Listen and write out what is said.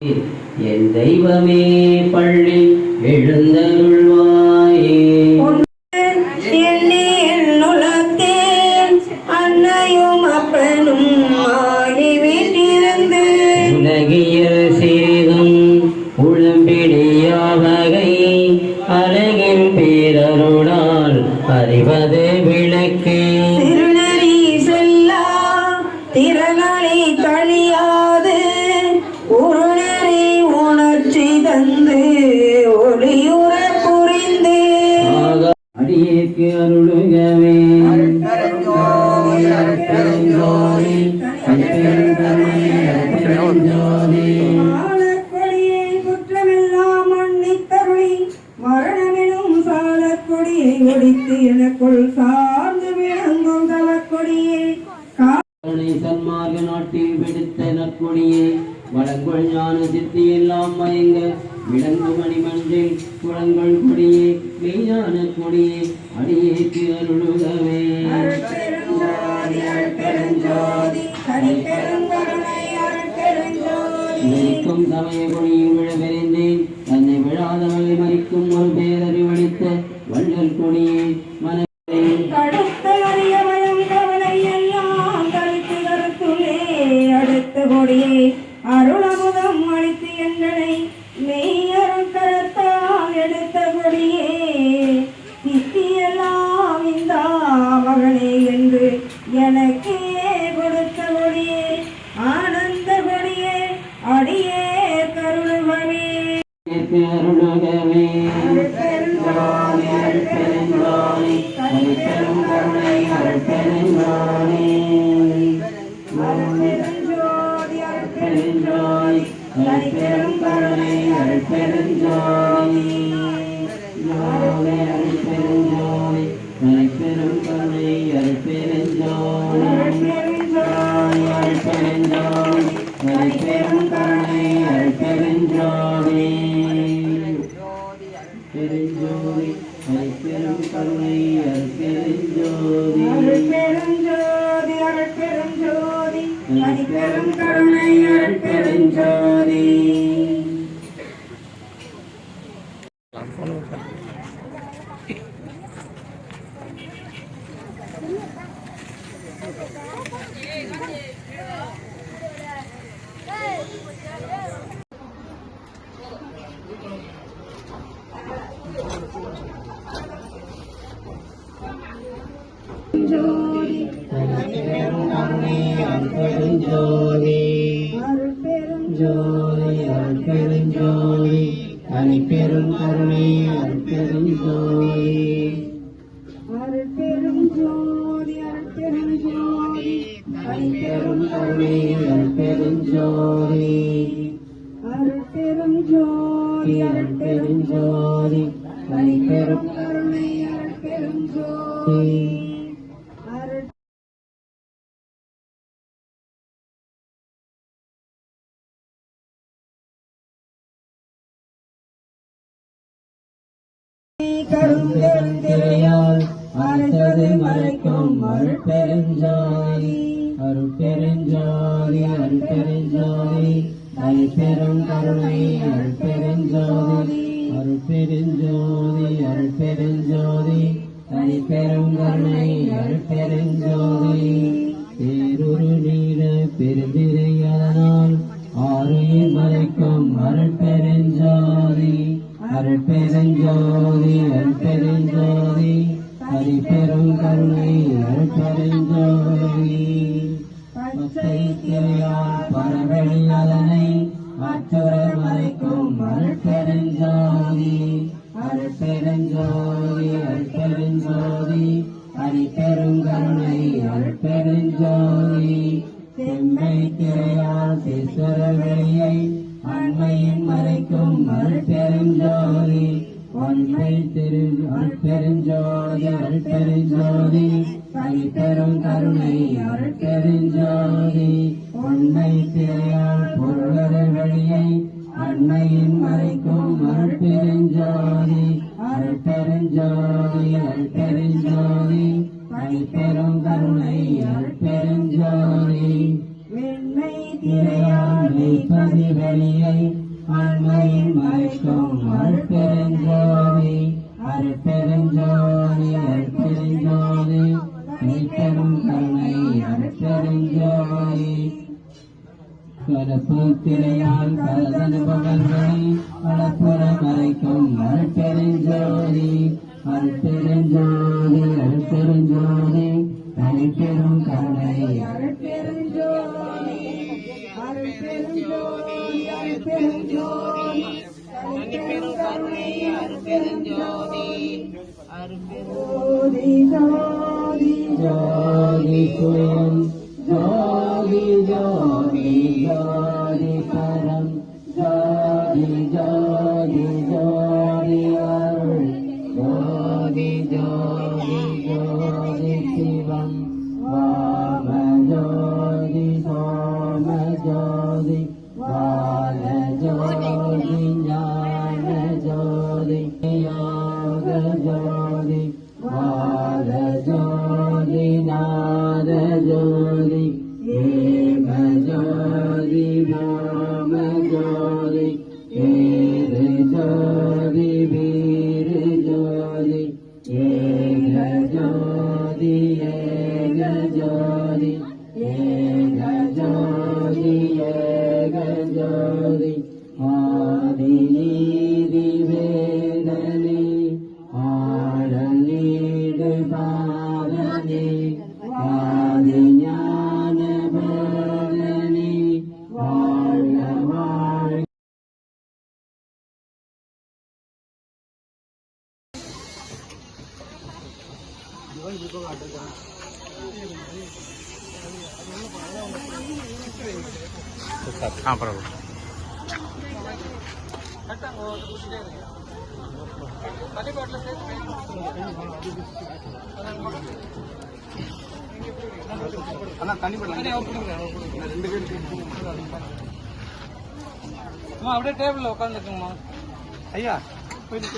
என் தெய்வமே பள்ளி எழுந்தருள்வாயே. அன்னையும் அப்பனும் வீட்டிலிருந்து உலகியல் சிறிதும் உளம்பிடியாவகை அழகின் பேரருளால் அறிவது விளக்கு. திருநறி செல்லா திறனி கழியாது உருநறி உணர்ச்சி தந்து ஒளியுற புரிந்து அடியேற்கு அருளுகவே. குற்றமெல்லாம் மன்னித்தருளி மரணமெனும் சாலக்கொடியை ஒடித்து எனக்குள் சார்ந்து விளங்கும் தவக்கொடியே. சன்மார்க நாட்டில் விடுத்த நற்கொடியே வளங்கள் ஞான சித்தி எல்லாம் மயங்க விளங்கு மணிமன்றில் குளங்கள் கொடியே மெய்ஞான கொடியே அடியேற்கு அருளுகவே. மறிக்கும் சமய கொடியில் விழவெறிந்தேன் தன்னை விழாதவளை மறிக்கும் ஒரு பேரறிவளித்த வள்ளல் கொடியே மன கொடியே அருளமுதம் அளித்து எங்களை மெய்யருள் கரத்தால் எடுத்த கொடியே சித்தியெல்லாம் இந்த மகனே என்று எனக்கே கொடுத்த கொடியே ஆனந்த கொடியே அடியே கருளுகவே. அருளுகவே அருட்பெரும் கருணை அருட்பெருஞ்சோதி அருட்பெருஞ்சோதி அருட்பெரும் கருணை அருட்பெருஞ்சோதி அருட்பெருஞ்சோதி அருட்பெரும் கருணை அருட்பெருஞ்சோதி பெருஞ்சோதி அருட்பெரும் கருணை அருட்பெருஞ்சோதி அருட்பெருஞ்சோதி அருட்பெருஞ்சோதி அருட்பெரும் கருணை அருட்பெருஞ்சோதி. அருட்பெரும் கருணை அருட்பெரும் ஜோதி அருட்பெரும் ஜோதி அருட்பெரும் ஜோதி அருட்பெரும் கருணை அருட்பெரும் ஜோதி அருட்பெரும் ஜோதி அருட்பெரும் ஜோதி அருட்பெரும் கருணை அருட்பெரும் ஜோதி. கரும்பெருந்திரையால் அரைத்தது மறைக்கும் அருட்பெருஞ்சோதி அருட்பெருஞ்சோதி அருட்பெருஞ்சோதி அருட்பெரும் கருணை அருட்பெருஞ்சோதி அருட்பெருஞ்சோதி அருட்பெருஞ்சோதி அருட்பெரும் கருணை அருட்பெருஞ்சோதி பேருரு நீல பெருந்திரையானால் ஆறுயின் மறைக்கும் அருட்பெருஞ்சோதி அருட்பெருஞ்சோதி அருட்பெருஞ்சோதி அருட்பெரும் கருணை அருட்பெருஞ்சோதி பச்சை திரையால் பரவெளி அதனை அச்சுர மறைக்கும் அருட்பெருஞ்சோதி அருட்பெருஞ்சோதி அருட்பெருஞ்சோதி அருட்பெரும் கருணை அருட்பெருஞ்சோதி செம்மை திரையால் சிசுர வெளியை அண்மையின் மறைக்கும் அருட்பெருஞ்சோதி ஒன்றை அருட்பெருஞ்சோதி அருட்பெருஞ்சோதி அருட்பெரும் கருணை அருட்பெருஞ்சோதி உண்மை திரையால் பொருளர வெளியை அண்மையின் மறைக்கும் அருட்பெருஞ்சோதி அருட்பெருஞ்சோதி அருட்பெருஞ்சோதி அருட்பெரும் கருணை அருட்பெருஞ்சோதி வெண்மை திரையால் பதிவெளியை ஆண்மையின் மறைக்கும் அருட்பெருஞ்சோதி அருட்பெருஞ்சோதி அருட்பெருஞ்சோதி மெய்ப்பெரும் கருணை அருட்பெருஞ்சோதி கலப்பு திரையால் கலதனுபவங்களை வளப்புற மறைக்கும் அருட்பெருஞ்சோதி அருட்பெருஞ்சோதி அருட்பெருஞ்சோதி தனிப்பெரும் கருணை அருட்பெருஞ்சோதி அருட்பெருஞ்சோதி அருட்பெருஞ்சோதி தனிப்பெரும் கருணை அருட்பெருஞ்சோதி அருட்பெருஞ்சோதி ஜோதி ஜோதி சுயம் ஜோதி ஜோதி ஜோதி பரம் ஜோதி ஜோதி ஜோதி அருள் ஜோதி ஜோதி ஜோதி சிவம் வாம ஜோதி சோம ஜோதி வால ஜோதி ஞான ஜோதி யோக ஜோதி வால ஜோதி நாத ஜோதி ஏக ஜோதி வாம ஜோதி ஏக ஜோதி வீர ஜோதி ஏக ஜோதி ஏக ஜோதி ஏக ஜோதி ஏக ஜோதி ஆதி நீதி வேதனே ஆழலீடு பாதனே ஆதி ஞான போதனே வாழ்க வாழ்க பரவாயில்ல அண்ணா தண்ணி ரெண்டு பேர் அப்படியே டேபிள்ல உட்காந்துருக்குங்கம்மா ஐயா போயிட்டு